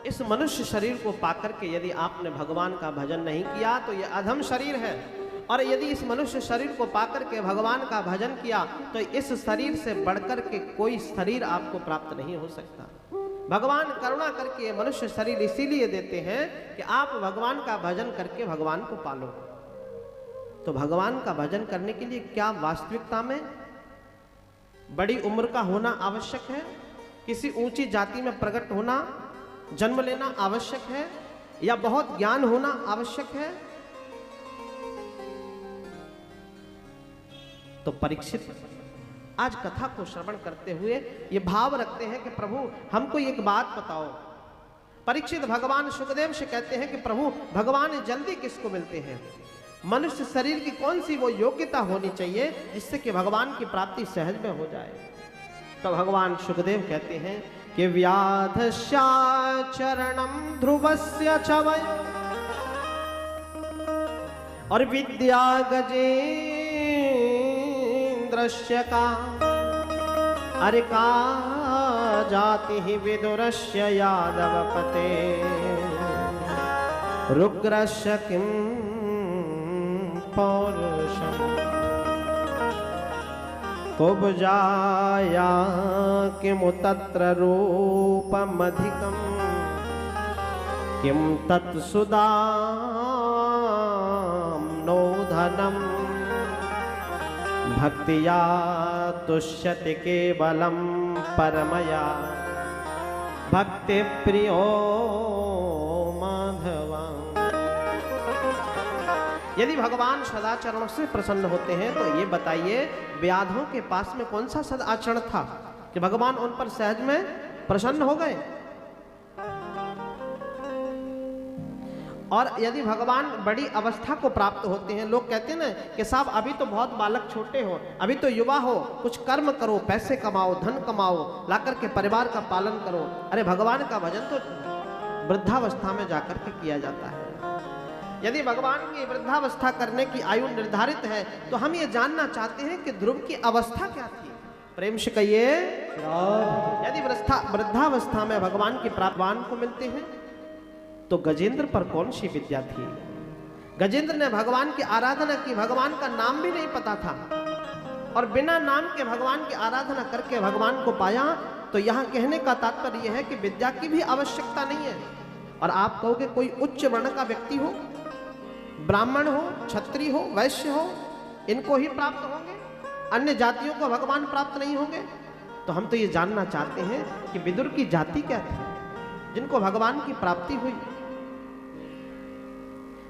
इस मनुष्य शरीर को पाकर के यदि आपने भगवान का भजन नहीं किया तो यह अधम शरीर है, और यदि इस मनुष्य शरीर को पाकर के भगवान का भजन किया तो इस शरीर से बढ़कर के कोई शरीर आपको प्राप्त नहीं हो सकता। भगवान करुणा करके मनुष्य शरीर इसीलिए देते हैं कि आप भगवान का भजन करके भगवान को पालो। तो भगवान का भजन करने के लिए क्या वास्तविकता में बड़ी उम्र का होना आवश्यक है, किसी ऊंची जाति में प्रकट होना, जन्म लेना आवश्यक है, या बहुत ज्ञान होना आवश्यक है? तो परीक्षित आज कथा को श्रवण करते हुए ये भाव रखते हैं कि प्रभु हमको एक बात बताओ। परीक्षित भगवान सुखदेव से कहते हैं कि प्रभु भगवान जल्दी किसको मिलते हैं, मनुष्य शरीर की कौन सी वो योग्यता होनी चाहिए जिससे कि भगवान की प्राप्ति सहज में हो जाए। तो भगवान सुखदेव कहते हैं कि व्याधस्या चरणम ध्रुवस्य च वै और विद्या गजेन्द्रस्य का अरे का जाति ही विदुरस्य यादवपते रुग्रस्य किम पौरुषम कुब्जाया किमु तत्र रूपमधिकं किं तत्सुदाम्नो धनम् भक्तिया तुष्यति केवलं परमया भक्ति प्रियो माधवा। यदि भगवान सदाचरणों से प्रसन्न होते हैं तो ये बताइए व्याधों के पास में कौन सा सदाचरण था कि भगवान उन पर सहज में प्रसन्न हो गए। और यदि भगवान बड़ी अवस्था को प्राप्त होते हैं, लोग कहते हैं ना कि साहब अभी तो बहुत बालक छोटे हो, अभी तो युवा हो, कुछ कर्म करो, पैसे कमाओ, धन कमाओ, लाकर के परिवार का पालन करो। अरे भगवान का भजन तो वृद्धावस्था में जाकर के किया जाता है। यदि भगवान की वृद्धावस्था करने की आयु निर्धारित है तो हम ये जानना चाहते हैं कि ध्रुव की अवस्था क्या थी। प्रेम से कहिए, यदि वृद्धावस्था में भगवान की प्राप्तवान को मिलते हैं तो गजेंद्र पर कौन सी विद्या थी। गजेंद्र ने भगवान की आराधना की, भगवान का नाम भी नहीं पता था, और बिना नाम के भगवान की आराधना करके भगवान को पाया। तो यहाँ कहने का तात्पर्य यह है कि विद्या की भी आवश्यकता नहीं है। और आप कहोगे कोई उच्च वर्ण का व्यक्ति हो, ब्राह्मण हो, क्षत्रिय हो, वैश्य हो, इनको ही प्राप्त होंगे, अन्य जातियों को भगवान प्राप्त नहीं होंगे। तो हम तो ये जानना चाहते हैं कि विदुर की जाति क्या थी जिनको भगवान की प्राप्ति हुई।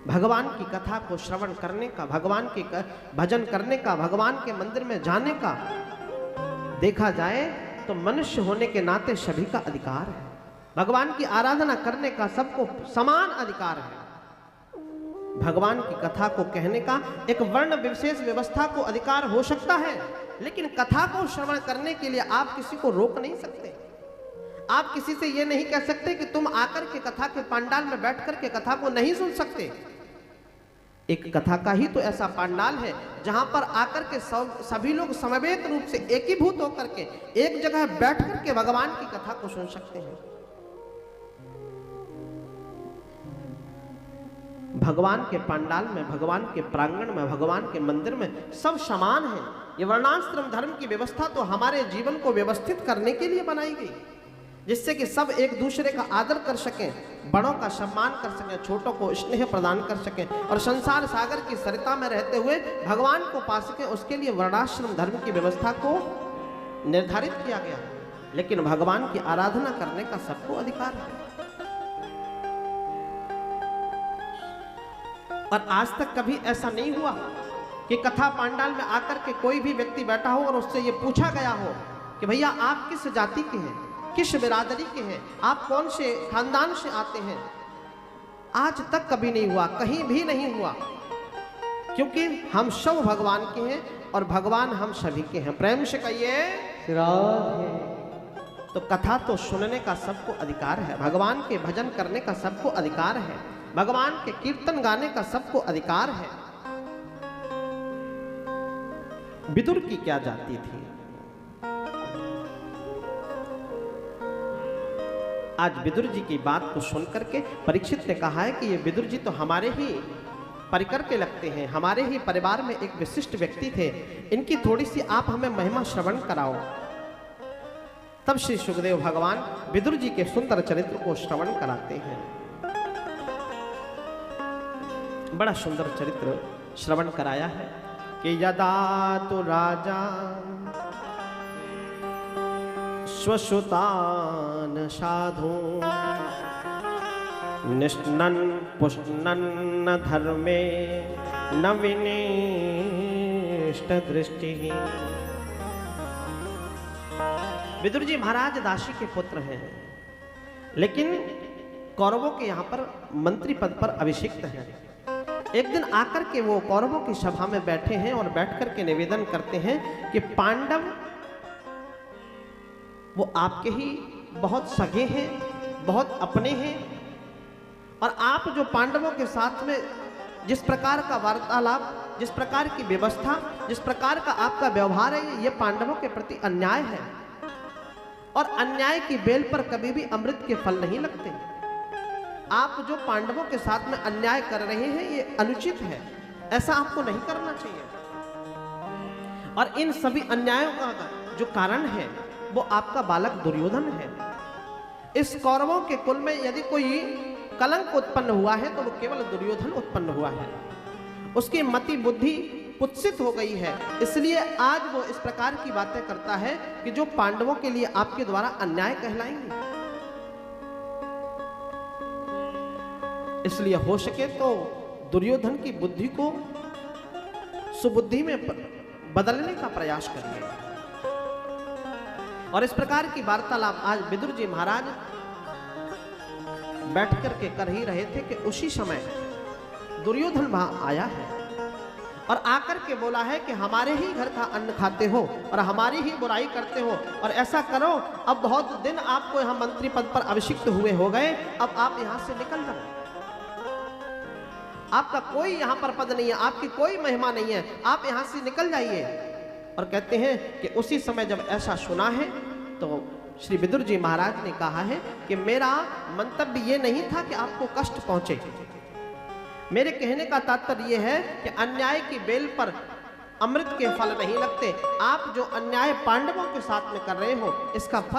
भगवान की कथा को श्रवण करने का, भगवान के भजन करने का, भगवान के मंदिर में जाने का देखा जाए तो मनुष्य होने के नाते सभी का अधिकार है। भगवान की आराधना करने का सबको समान अधिकार है। भगवान की कथा को कहने का एक वर्ण विशेष व्यवस्था को अधिकार हो सकता है, लेकिन कथा को श्रवण करने के लिए आप किसी को रोक नहीं सकते। आप किसी से यह नहीं कह सकते कि तुम आकर के कथा के पंडाल में बैठकर के कथा को नहीं सुन सकते। एक कथा का ही तो ऐसा पंडाल है जहां पर आकर के सभी लोग समवेत रूप से एकीभूत होकर के एक जगह बैठकर के भगवान की कथा को सुन सकते हैं। भगवान के पंडाल में, भगवान के प्रांगण में, भगवान के मंदिर में सब समान है। ये वर्णाश्रम धर्म की व्यवस्था तो हमारे जीवन को व्यवस्थित करने के लिए बनाई गई, जिससे कि सब एक दूसरे का आदर कर सकें, बड़ों का सम्मान कर सकें, छोटों को स्नेह प्रदान कर सकें, और संसार सागर की सरिता में रहते हुए भगवान को पा सकें। उसके लिए वर्णाश्रम धर्म की व्यवस्था को निर्धारित किया गया। लेकिन भगवान की आराधना करने का सबको अधिकार है। और आज तक कभी ऐसा नहीं हुआ कि कथा पंडाल में आकर के कोई भी व्यक्ति बैठा हो और उससे ये पूछा गया हो कि भैया आप किस जाति के हैं, किस बिरादरी के हैं, आप कौन से खानदान से आते हैं। आज तक कभी नहीं हुआ, कहीं भी नहीं हुआ, क्योंकि हम सब भगवान के हैं और भगवान हम सभी के हैं। प्रेम से कहिए, तो कथा तो सुनने का सबको अधिकार है, भगवान के भजन करने का सबको अधिकार है, भगवान के कीर्तन गाने का सबको अधिकार है। विदुर की क्या जाति थी? आज विदुर जी की बात को सुन करके परीक्षित ने कहा है कि ये विदुर जी तो हमारे ही परिकर के लगते हैं, हमारे ही परिवार में एक विशिष्ट व्यक्ति थे, इनकी थोड़ी सी आप हमें महिमा श्रवण कराओ। तब श्री सुखदेव भगवान विदुर जी के सुंदर चरित्र को श्रवण कराते हैं। बड़ा सुंदर चरित्र श्रवण कराया है कि यदा तो राजा स्वसुतान साधु निष्णन पुष्णन धर्मे न विनिष्ट दृष्टि। विदुर जी महाराज दासी के पुत्र हैं, लेकिन कौरवों के यहाँ पर मंत्री पद पर अभिषिक्त हैं। एक दिन आकर के वो कौरवों की सभा में बैठे हैं और बैठ कर के निवेदन करते हैं कि पांडव वो आपके ही बहुत सगे हैं, बहुत अपने हैं, और आप जो पांडवों के साथ में जिस प्रकार का वार्तालाप, जिस प्रकार की व्यवस्था, जिस प्रकार का आपका व्यवहार है, ये पांडवों के प्रति अन्याय है, और अन्याय की बेल पर कभी भी अमृत के फल नहीं लगते। आप जो पांडवों के साथ में अन्याय कर रहे हैं ये अनुचित है, ऐसा आपको नहीं करना चाहिए। और इन सभी अन्यायों का जो कारण है वो आपका बालक दुर्योधन है। इस कौरवों के कुल में यदि कोई कलंक उत्पन्न हुआ है तो वो केवल दुर्योधन उत्पन्न हुआ है। उसकी मति बुद्धि कुत्सित हो गई है, इसलिए आज वो इस प्रकार की बातें करता है कि जो पांडवों के लिए आपके द्वारा अन्याय कहलाएंगे। इसलिए हो सके तो दुर्योधन की बुद्धि को सुबुद्धि में बदलने का प्रयास करिए। और इस प्रकार की वार्तालाप आज विदुर जी महाराज बैठ करके कर ही रहे थे कि उसी समय दुर्योधन वहां आया है और आकर के बोला है कि हमारे ही घर का अन्न खाते हो और हमारी ही बुराई करते हो, और ऐसा करो अब बहुत दिन आपको यहाँ मंत्री पद पर अभिषिक्त हुए हो गए, अब आप यहाँ से निकल जाओ। आपका कोई यहाँ पर पद नहीं है, आपकी कोई महिमा नहीं है, आप यहाँ से निकल जाइए। और कहते हैं कि उसी समय जब ऐसा सुना है तो श्री विदुर जी महाराज ने कहा है कि मेरा मंतव्य ये नहीं था कि आपको कष्ट पहुंचे। मेरे कहने का तात्पर्य यह है कि अन्याय की बेल पर अमृत के फल नहीं लगते। आप जो अन्याय पांडवों के साथ में कर रहे हो इसका फल